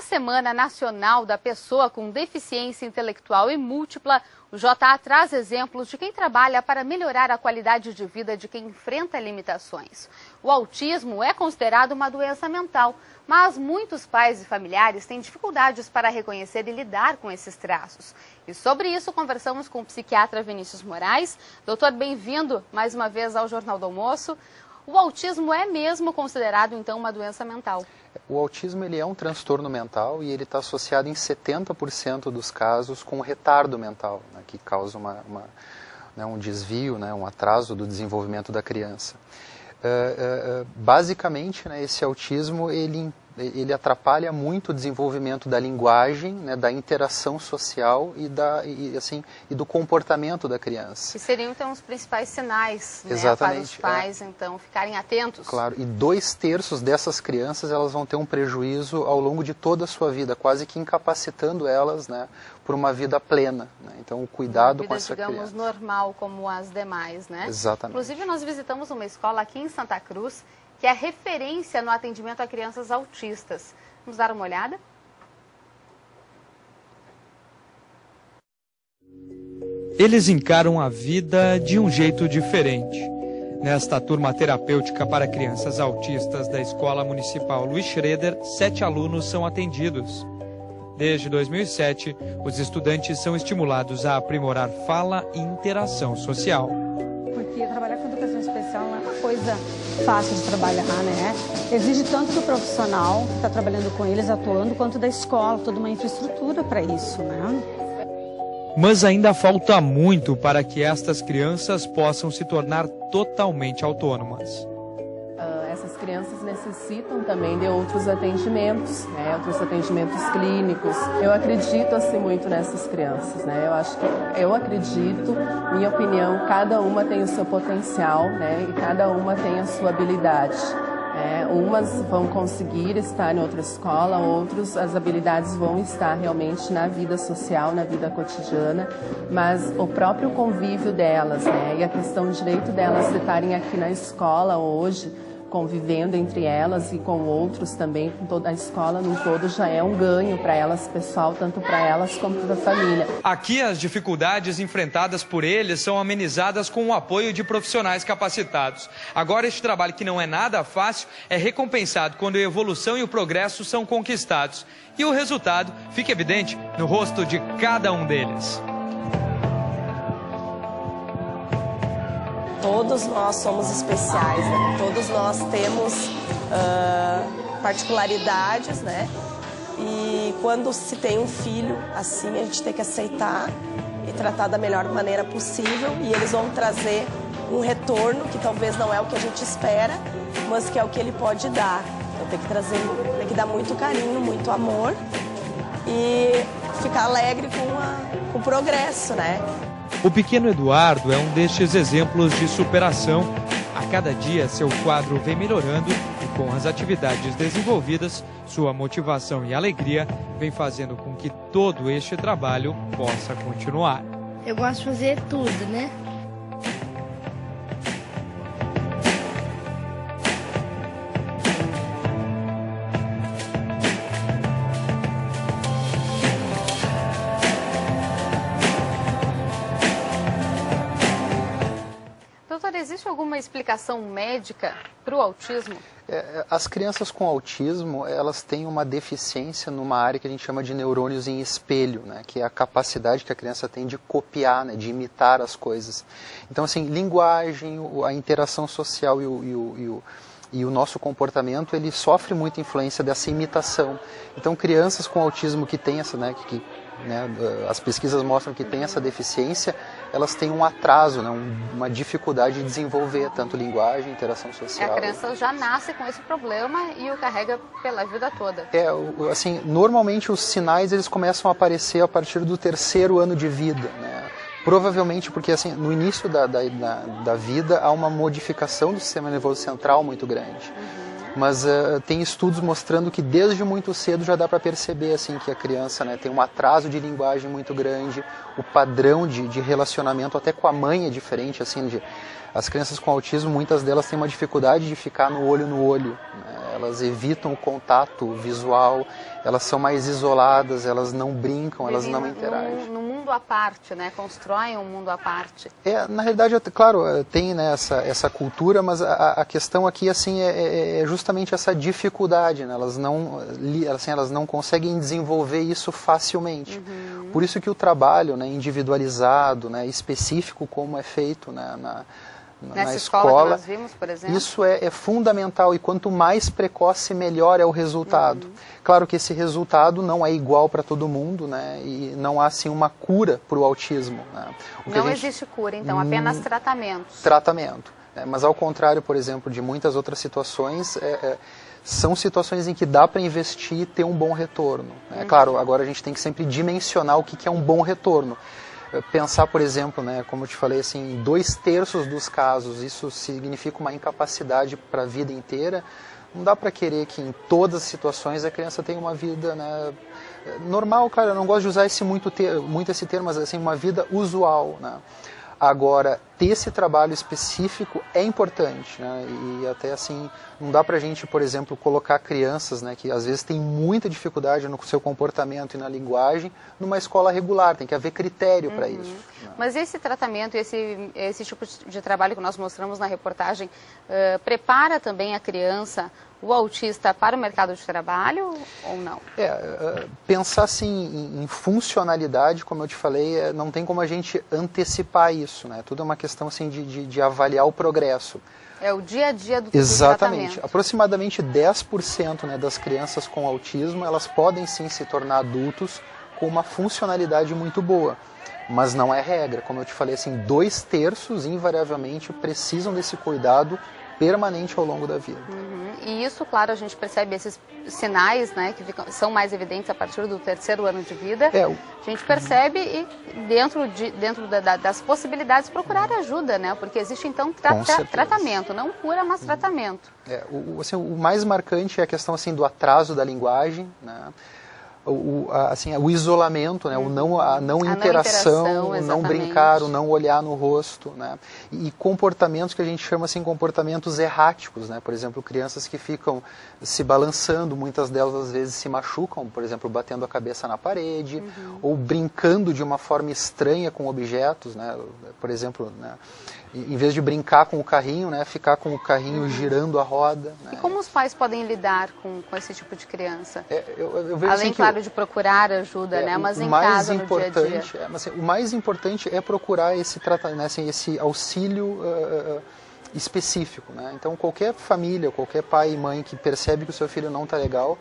Semana Nacional da Pessoa com Deficiência Intelectual e Múltipla, o JA traz exemplos de quem trabalha para melhorar a qualidade de vida de quem enfrenta limitações. O autismo é considerado uma doença mental, mas muitos pais e familiares têm dificuldades para reconhecer e lidar com esses traços. E sobre isso conversamos com o psiquiatra Vinícius Moraes. Doutor, bem-vindo mais uma vez ao Jornal do Almoço. O autismo é mesmo considerado, então, uma doença mental? O autismo ele é um transtorno mental e ele está associado em 70% dos casos com retardo mental, né, que causa um desvio, um atraso do desenvolvimento da criança. Basicamente, esse autismo ele atrapalha muito o desenvolvimento da linguagem, da interação social e do comportamento da criança. Que seriam, então, os principais sinais, para os pais, então, ficarem atentos. Claro, e 2/3 dessas crianças elas vão ter um prejuízo ao longo de toda a sua vida, quase que incapacitando elas por uma vida plena. Então, o cuidado com essa criança. Digamos, normal, como as demais, né? Exatamente. Inclusive, nós visitamos uma escola aqui em Santa Cruz, que é referência no atendimento a crianças autistas. Vamos dar uma olhada? Eles encaram a vida de um jeito diferente. Nesta turma terapêutica para crianças autistas da Escola Municipal Luiz Schroeder, 7 alunos são atendidos. Desde 2007, os estudantes são estimulados a aprimorar fala e interação social. Porque trabalhar com educação especial não é uma coisa fácil de trabalhar, né? Exige tanto do profissional que está trabalhando com eles, atuando, quanto da escola, toda uma infraestrutura para isso, né? Mas ainda falta muito para que estas crianças possam se tornar totalmente autônomas. Essas crianças necessitam também de outros atendimentos, outros atendimentos clínicos. Eu acredito assim muito nessas crianças, Eu acredito, minha opinião, cada uma tem o seu potencial, e cada uma tem a sua habilidade. Umas vão conseguir estar em outra escola, outros as habilidades vão estar realmente na vida social, na vida cotidiana, mas o próprio convívio delas, e a questão do direito delas de estarem aqui na escola hoje, convivendo entre elas e com outros também, com toda a escola no todo, já é um ganho para elas, pessoal, tanto para elas como para a família. Aqui as dificuldades enfrentadas por eles são amenizadas com o apoio de profissionais capacitados. Agora este trabalho, que não é nada fácil, é recompensado quando a evolução e o progresso são conquistados. E o resultado fica evidente no rosto de cada um deles. Todos nós somos especiais, Todos nós temos particularidades, E quando se tem um filho assim, a gente tem que aceitar e tratar da melhor maneira possível. E eles vão trazer um retorno que talvez não é o que a gente espera, mas que é o que ele pode dar. Então tem que dar muito carinho, muito amor e ficar alegre com o progresso, O pequeno Eduardo é um destes exemplos de superação. A cada dia, seu quadro vem melhorando e, com as atividades desenvolvidas, sua motivação e alegria vem fazendo com que todo este trabalho possa continuar. Eu gosto de fazer tudo, Doutor, existe alguma explicação médica para o autismo? As crianças com autismo, elas têm uma deficiência numa área que a gente chama de neurônios em espelho, que é a capacidade que a criança tem de copiar, de imitar as coisas. Então, assim, linguagem, a interação social e o nosso comportamento, ele sofre muita influência dessa imitação. Então, crianças com autismo que têm essa, as pesquisas mostram que tem essa deficiência, elas têm um atraso, uma dificuldade de desenvolver tanto linguagem, interação social. A criança já nasce com esse problema e o carrega pela vida toda. Assim, normalmente os sinais eles começam a aparecer a partir do 3º ano de vida, Provavelmente porque assim, no início da vida há uma modificação do sistema nervoso central muito grande. Mas tem estudos mostrando que desde muito cedo já dá para perceber assim, que a criança, né, tem um atraso de linguagem muito grande, o padrão de relacionamento até com a mãe é diferente. Assim, as crianças com autismo, muitas delas têm uma dificuldade de ficar no olho, né? Elas evitam o contato visual, elas são mais isoladas, elas não brincam, elas não interagem. No mundo à parte, né? Constroem um mundo à parte. Na realidade, claro, tem, né, essa cultura, mas a questão aqui assim, é justamente essa dificuldade, né? Elas não conseguem desenvolver isso facilmente. Por isso que o trabalho, né, individualizado, né, específico como é feito, né, na escola que nós vimos, por exemplo. Isso é fundamental, e quanto mais precoce, melhor é o resultado. Claro que esse resultado não é igual para todo mundo, né, e não há assim uma cura para o autismo. Né. Não existe cura, então, apenas tratamentos. Tratamento. Né, mas ao contrário, por exemplo, de muitas outras situações, são situações em que dá para investir e ter um bom retorno. Né. Claro, agora a gente tem que sempre dimensionar o que é um bom retorno. Pensar, por exemplo, né, como eu te falei, assim, em 2/3 dos casos isso significa uma incapacidade para a vida inteira. Não dá para querer que em todas as situações a criança tenha uma vida, né, normal. Claro, eu não gosto de usar muito esse termo, mas assim, uma vida usual. Né. Agora, ter esse trabalho específico é importante, né? E até assim, não dá pra gente, por exemplo, colocar crianças, né, que às vezes têm muita dificuldade no seu comportamento e na linguagem, numa escola regular, tem que haver critério para isso. Né? Mas esse tratamento, esse tipo de trabalho que nós mostramos na reportagem, prepara também a criança, o autista, para o mercado de trabalho ou não? Pensar assim em funcionalidade, como eu te falei, não tem como a gente antecipar isso, né? Tudo é uma questão assim de avaliar o progresso. É o dia a dia do Exatamente. tratamento. Aproximadamente 10%, né, das crianças com autismo, elas podem sim se tornar adultos com uma funcionalidade muito boa. Mas não é regra. Como eu te falei, assim, 2/3 invariavelmente precisam desse cuidado permanente ao longo da vida. E isso, claro, a gente percebe esses sinais, né, que são mais evidentes a partir do 3º ano de vida. A gente percebe e dentro das possibilidades procurar ajuda, né, porque existe então tratamento, não cura, mas tratamento. O mais marcante é a questão assim do atraso da linguagem, né? O isolamento, né? A não interação, o não brincar, o não olhar no rosto, né? E comportamentos que a gente chama assim comportamentos erráticos, né? Por exemplo, crianças que ficam se balançando, muitas delas às vezes se machucam, por exemplo, batendo a cabeça na parede, ou brincando de uma forma estranha com objetos, né? Por exemplo, né? Em vez de brincar com o carrinho, né, ficar com o carrinho girando a roda. Né? E como os pais podem lidar com esse tipo de criança? Eu vejo além, assim, claro, de procurar ajuda, né, mas em casa, no dia a dia. O mais importante é procurar esse tratamento, né, assim, esse auxílio específico. Né? Então, qualquer família, qualquer pai e mãe que percebe que o seu filho não está legal,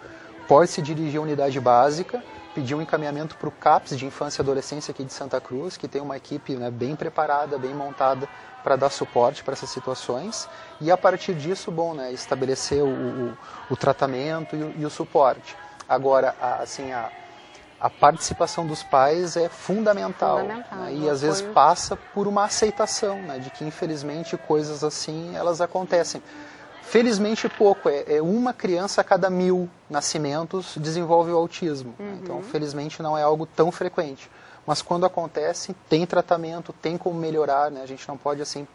pode se dirigir à unidade básica, pedir um encaminhamento para o CAPS de Infância e Adolescência aqui de Santa Cruz, que tem uma equipe, né, bem preparada, bem montada para dar suporte para essas situações, e a partir disso, né, estabelecer o tratamento e o suporte. Agora, a participação dos pais é fundamental, né, e às vezes passa por uma aceitação, né, de que infelizmente coisas assim elas acontecem. Felizmente pouco, uma criança a cada 1000 nascimentos desenvolve o autismo. Né? Então, felizmente não é algo tão frequente. Mas quando acontece, tem tratamento, tem como melhorar, né? A gente não pode, assim,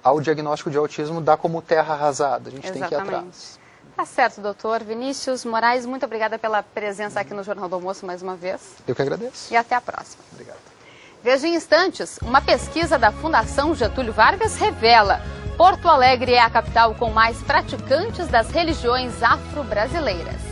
ao diagnóstico de autismo, dar como terra arrasada. A gente tem que ir atrás. Tá certo, doutor. Vinícius Moraes, muito obrigada pela presença aqui no Jornal do Almoço mais uma vez. Eu que agradeço. E até a próxima. Obrigado. Veja em instantes, uma pesquisa da Fundação Getúlio Vargas revela: Porto Alegre é a capital com mais praticantes das religiões afro-brasileiras.